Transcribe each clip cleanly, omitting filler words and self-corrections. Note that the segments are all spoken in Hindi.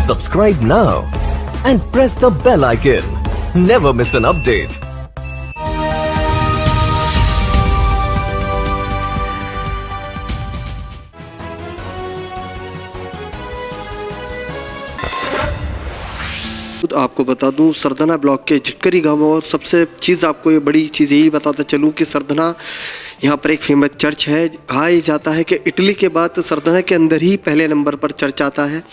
Subscribe now and press the bell icon. Never miss an update. आपको बता दूं, सरदना ब्लॉक के झिटकरी गांव में, और सबसे चीज़ आपको ये बड़ी चीज़ यही बताता चलूं कि सरदना यहाँ पर एक फेमस चर्च है। कहा जाता है कि इटली के बाद सरदना के अंदर ही पहले नंबर पर चर्च आता है।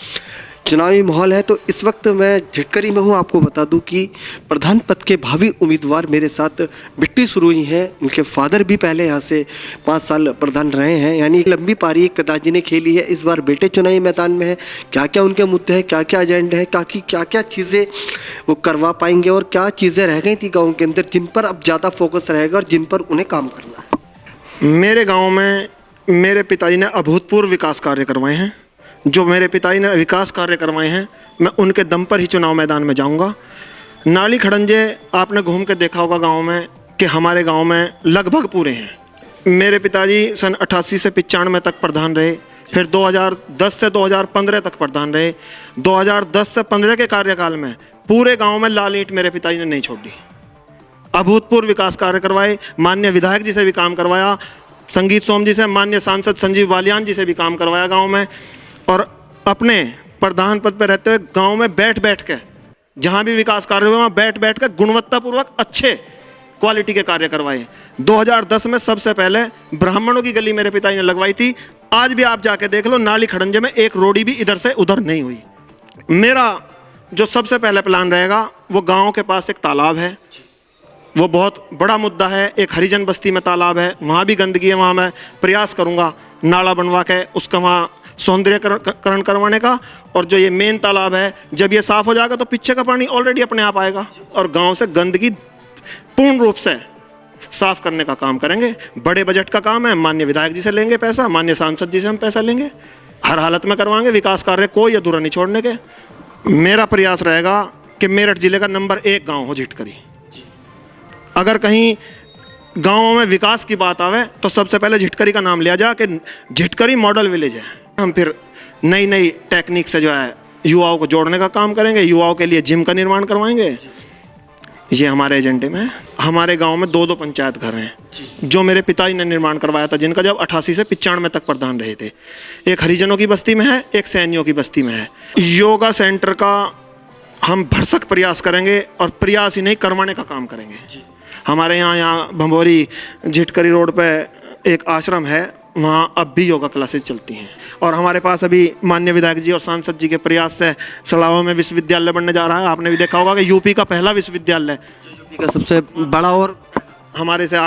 चुनावी माहौल है, तो इस वक्त मैं झिटकरी में हूँ। आपको बता दूं कि प्रधान पद के भावी उम्मीदवार मेरे साथ बिट्टी सुरुई हैं। इनके फादर भी पहले यहाँ से 5 साल प्रधान रहे हैं, यानी लंबी पारी एक पिताजी ने खेली है। इस बार बेटे चुनावी मैदान में है। क्या क्या उनके मुद्दे हैं, क्या क्या एजेंडे हैं, क्या क्या चीज़ें वो करवा पाएंगे, और क्या चीज़ें रह गई थी गाँव के अंदर जिन पर अब ज़्यादा फोकस रहेगा और जिन पर उन्हें काम करना है। मेरे गाँव में मेरे पिताजी ने अभूतपूर्व विकास कार्य करवाए हैं। जो मेरे पिताजी ने विकास कार्य करवाए हैं, मैं उनके दम पर ही चुनाव मैदान में जाऊंगा। नाली खड़ंजे आपने घूम के देखा होगा गांव में कि हमारे गांव में लगभग पूरे हैं। मेरे पिताजी सन 88 से 95 तक प्रधान रहे, फिर 2010 से 2015 तक प्रधान रहे। 2010 से 15 के कार्यकाल में पूरे गाँव में लाल ईंट मेरे पिताजी ने नहीं छोड़ी। अभूतपूर्व विकास कार्य करवाए। माननीय विधायक जी से भी काम करवाया, संगीत सोम जी से, माननीय सांसद संजीव बालियान जी से भी काम करवाया गाँव में। और अपने प्रधान पद पर रहते हुए गांव में बैठ बैठ के जहां भी विकास कार्य हुए वहां बैठ बैठ कर गुणवत्तापूर्वक अच्छे क्वालिटी के कार्य करवाए। 2010 में सबसे पहले ब्राह्मणों की गली मेरे पिताजी ने लगवाई थी। आज भी आप जाके देख लो, नाली खड़ंजे में एक रोड़ी भी इधर से उधर नहीं हुई। मेरा जो सबसे पहले प्लान रहेगा वो गाँव के पास एक तालाब है, वो बहुत बड़ा मुद्दा है। एक हरिजन बस्ती में तालाब है, वहाँ भी गंदगी है, वहाँ मैं प्रयास करूँगा नाला बनवा के उसका वहाँ सौंदर्यकरण करवाने का। और जो ये मेन तालाब है, जब ये साफ हो जाएगा तो पीछे का पानी ऑलरेडी अपने आप आएगा और गांव से गंदगी पूर्ण रूप से साफ करने का काम करेंगे। बड़े बजट का काम है, माननीय विधायक जी से लेंगे पैसा, माननीय सांसद जी से हम पैसा लेंगे, हर हालत में करवाएंगे। विकास कार्य कोई अधूरा नहीं छोड़ने के। मेरा प्रयास रहेगा कि मेरठ जिले का नंबर 1 गाँव हो झिटकरी। अगर कहीं गाँवों में विकास की बात आवे तो सबसे पहले झिटकरी का नाम लिया जाए कि झिटकरी मॉडल विलेज है। हम फिर नई नई टेक्निक से जो है युवाओं को जोड़ने का काम करेंगे। युवाओं के लिए जिम का निर्माण करवाएंगे, ये हमारे एजेंडे में है। हमारे गांव में 2 पंचायत घर हैं जो मेरे पिताजी ने निर्माण करवाया था, जिनका जब 88 से 95 तक प्रधान रहे थे। एक हरिजनों की बस्ती में है, एक सैनियों की बस्ती में है। योगा सेंटर का हम भरसक प्रयास करेंगे और प्रयास ही नहीं करवाने का काम करेंगे। हमारे यहाँ भंबोरी झिटकरी रोड पे एक आश्रम है, वहाँ अब भी योगा क्लासेस चलती हैं। और हमारे पास अभी माननीय विधायक जी और सांसद जी के प्रयास से सड़ावा में विश्वविद्यालय बनने जा रहा है। आपने भी देखा होगा कि यूपी का पहला विश्वविद्यालय, यूपी का सबसे बड़ा और हमारे से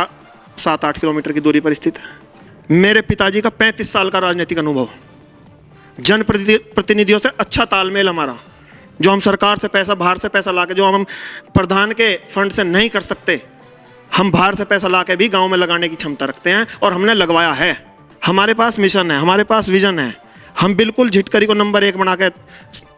7-8 किलोमीटर की दूरी पर स्थित है। मेरे पिताजी का 35 साल का राजनीतिक अनुभव, जनप्रतिनिधियों से अच्छा तालमेल हमारा, जो हम सरकार से पैसा, बाहर से पैसा ला के, जो हम प्रधान के फंड से नहीं कर सकते, हम बाहर से पैसा ला के भी गाँव में लगाने की क्षमता रखते हैं और हमने लगवाया है। हमारे पास मिशन है, हमारे पास विजन है। हम बिल्कुल झिटकरी को नंबर 1 बना के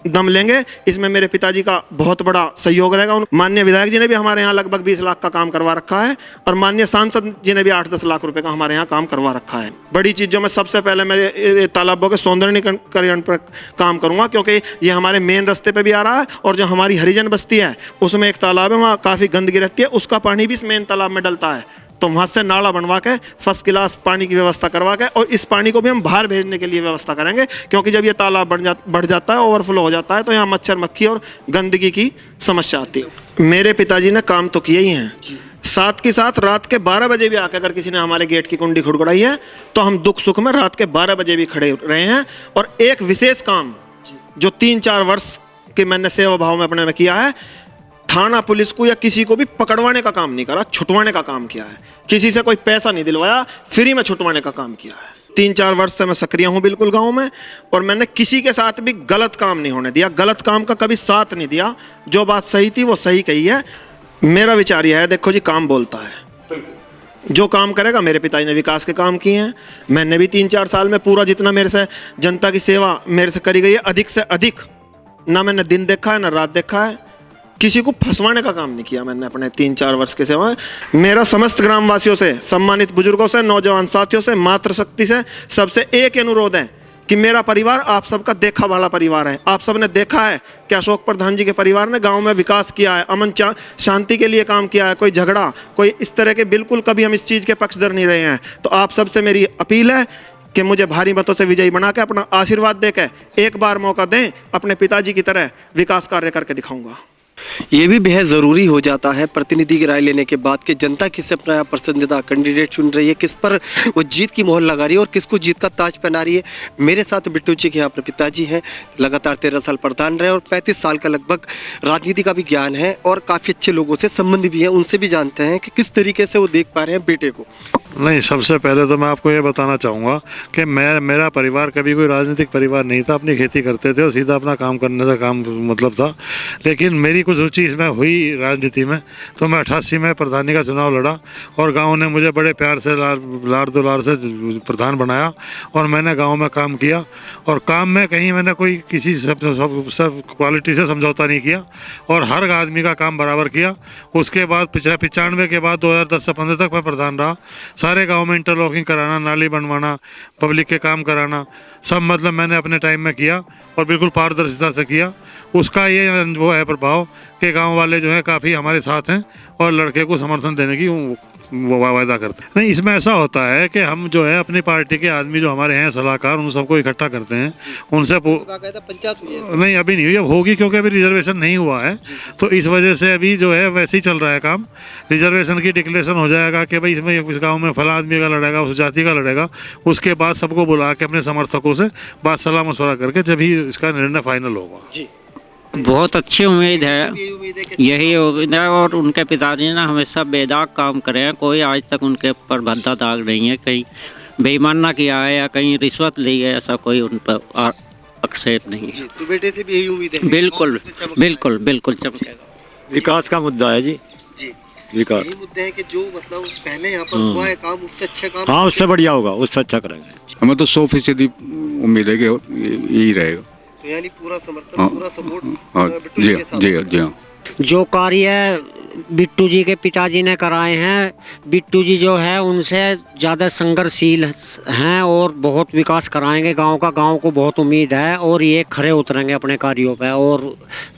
दम लेंगे। इसमें मेरे पिताजी का बहुत बड़ा सहयोग रहेगा। माननीय विधायक जी ने भी हमारे यहाँ लगभग 20 लाख का काम करवा रखा है और माननीय सांसद जी ने भी 8-10 लाख रुपए का हमारे यहाँ काम करवा रखा है। बड़ी चीज़ जो मैं सबसे पहले मैं तालाबों के सौंदर्यीकरण पर काम करूँगा, क्योंकि ये हमारे मेन रास्ते पर भी आ रहा है। और जो हमारी हरिजन बस्ती है उसमें एक तालाब है, वहाँ काफ़ी गंदगी रहती है, उसका पानी भी इस मेन तालाब में डलता है। तो वहाँ से नाला बनवा के फर्स्ट क्लास पानी की व्यवस्था करवा के, और इस पानी को भी हम बाहर भेजने के लिए व्यवस्था करेंगे, क्योंकि जब ये तालाब बढ़ जाता है, ओवरफ्लो हो जाता है, तो यहाँ मच्छर मक्खी और गंदगी की समस्या आती है। मेरे पिताजी ने काम तो किए ही हैं, साथ के साथ रात के 12 बजे भी आकर अगर किसी ने हमारे गेट की कुंडी खुड़खुड़ाई है तो हम दुख सुख में रात के 12 बजे भी खड़े रहे हैं। और एक विशेष काम जो 3-4 वर्ष के मैंने सेवा भाव में अपने में किया है, थाना पुलिस को या किसी को भी पकड़वाने का काम नहीं करा, छुटवाने का काम किया है। किसी से कोई पैसा नहीं दिलवाया, फ्री में छुटवाने का काम किया है। 3-4 वर्ष से मैं सक्रिय हूँ बिल्कुल गांव में, और मैंने किसी के साथ भी गलत काम नहीं होने दिया, गलत काम का कभी साथ नहीं दिया। जो बात सही थी वो सही कही है। मेरा विचार यह है, देखो जी, काम बोलता है। जो काम करेगा, मेरे पिताजी ने विकास के काम किए हैं, मैंने भी 3-4 साल में पूरा जितना मेरे से जनता की सेवा मेरे से करी गई है, अधिक से अधिक, ना मैंने दिन देखा है ना रात देखा है। किसी को फंसवाने का काम नहीं किया मैंने अपने 3-4 वर्ष के सेवा में। मेरा समस्त ग्रामवासियों से, सम्मानित बुजुर्गों से, नौजवान साथियों से, मातृशक्ति से सबसे एक अनुरोध है कि मेरा परिवार आप सबका देखा वाला परिवार है। आप सब ने देखा है कि अशोक प्रधान जी के परिवार ने गांव में विकास किया है, अमन शांति के लिए काम किया है, कोई झगड़ा कोई इस तरह के बिल्कुल कभी हम इस चीज़ के पक्षधर नहीं रहे हैं। तो आप सबसे मेरी अपील है कि मुझे भारी मतों से विजयी बना के अपना आशीर्वाद देकर एक बार मौका दें, अपने पिताजी की तरह विकास कार्य करके दिखाऊंगा। ये भी बेहद ज़रूरी हो जाता है प्रतिनिधि की राय लेने के बाद कि जनता किसे अपना पसंदीदा कैंडिडेट चुन रही है, किस पर वो जीत की मोहर लगा रही है और किसको जीत का ताज पहना रही है। मेरे साथ बिट्टू जी के यहाँ पर पिताजी हैं, लगातार 13 साल प्रधान रहे और 35 साल का लगभग राजनीति का भी ज्ञान है और काफ़ी अच्छे लोगों से संबंध भी है। उनसे भी जानते हैं कि किस तरीके से वो देख पा रहे हैं बेटे को। नहीं, सबसे पहले तो मैं आपको ये बताना चाहूँगा कि मेरा परिवार कभी कोई राजनीतिक परिवार नहीं था। अपनी खेती करते थे और सीधा अपना काम करने का काम मतलब था। लेकिन मेरी कुछ रुचि इसमें हुई राजनीति में, तो मैं 88 में प्रधानी का चुनाव लड़ा और गांव ने मुझे बड़े प्यार से लाड़ दुलार से प्रधान बनाया और मैंने गांव में काम किया। और काम में कहीं मैंने कोई किसी सब क्वालिटी से समझौता नहीं किया और हर आदमी का काम बराबर किया। उसके बाद 95 के बाद 2010 से 15 तक मैं प्रधान रहा। सारे गांव में इंटरलॉकिंग कराना, नाली बनवाना, पब्लिक के काम कराना, सब मतलब मैंने अपने टाइम में किया और बिल्कुल पारदर्शिता से किया। उसका ये वो है प्रभाव कि गांव वाले जो है काफ़ी हमारे साथ हैं और लड़के को समर्थन देने की वायदा करते हैं। नहीं, इसमें ऐसा होता है कि हम जो है अपनी पार्टी के आदमी जो हमारे हैं सलाहकार, उन सबको इकट्ठा करते हैं, उनसे नहीं अभी नहीं हुई, अब होगी क्योंकि अभी रिजर्वेशन नहीं हुआ है। तो इस वजह से अभी जो है वैसे ही चल रहा है काम। रिजर्वेशन की डिक्लेरेशन हो जाएगा कि भाई इसमें इस गाँव में फला आदमी का लड़ेगा, उस जाति का लड़ेगा। उसके बाद सबको बुला के अपने समर्थकों से बात सलाह मशवरा करके जब ही इसका निर्णय फाइनल होगा। बहुत अच्छी उम्मीद है, यही उम्मीद है। और उनके पिताजी ने हमेशा बेदाग काम करे हैं, कोई आज तक उनके ऊपर भद्दा दाग नहीं है, कहीं बेईमान ना किया है या कहीं रिश्वत ली है, ऐसा कोई उन पर आक्षेप नहीं है। तो बेटे से भी यही उम्मीद है? बिल्कुल बिल्कुल बिल्कुल चमकेगा। विकास का मुद्दा है जी, विकास यही मुद्दे हैं कि जो मतलब पहले यहाँ पर हुआ है काम, उससे अच्छा काम, हाँ उससे बढ़िया होगा, उससे अच्छा करेंगे। हमें तो 100% उम्मीद है कि यही रहेगा। तो यानी पूरा समर्थन, पूरा सपोर्ट बिट्टू जी के साथ। जी हाँ। जो कार्य बिट्टू जी के पिताजी ने कराए हैं, बिट्टू जी जो है उनसे ज़्यादा संघर्षशील हैं और बहुत विकास कराएंगे गांव का। गांव को बहुत उम्मीद है और ये खरे उतरेंगे अपने कार्यों पे और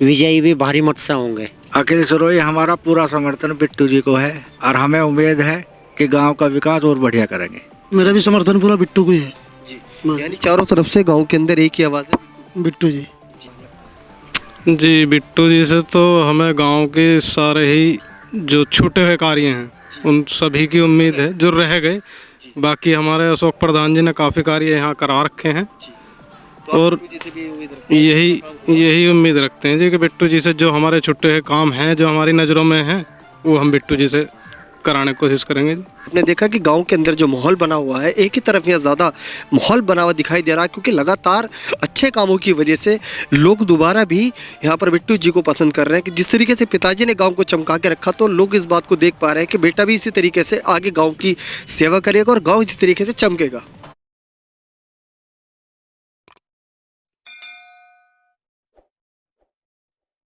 विजयी भी भारी मत से होंगे। अखिल सरोई हमारा पूरा समर्थन बिट्टू जी को है और हमें उम्मीद है कि गांव का विकास और बढ़िया करेंगे। मेरा भी समर्थन पूरा बिट्टू को ही है जी। यानी चारों तरफ से गांव के अंदर एक ही आवाज़ है, बिट्टू जी। जी, बिट्टू जी से तो हमें गांव के सारे ही जो छूटे हुए कार्य हैं उन सभी की उम्मीद है जो रह गए। बाकी हमारे अशोक प्रधान जी ने काफ़ी कार्य यहाँ करा रखे हैं और यही उम्मीद रखते हैं जी कि बिट्टू जी से जो हमारे छुट्टे हुए काम हैं जो हमारी नज़रों में हैं वो हम बिट्टू जी से कराने की कोशिश करेंगे। आपने देखा कि गांव के अंदर जो माहौल बना हुआ है, एक ही तरफ या ज़्यादा माहौल बना हुआ दिखाई दे रहा है क्योंकि लगातार अच्छे कामों की वजह से लोग दोबारा भी यहाँ पर बिट्टू जी को पसंद कर रहे हैं। कि जिस तरीके से पिताजी ने गांव को चमका के रखा, तो लोग इस बात को देख पा रहे हैं कि बेटा भी इसी तरीके से आगे गाँव की सेवा करेगा और गाँव इसी तरीके से चमकेगा।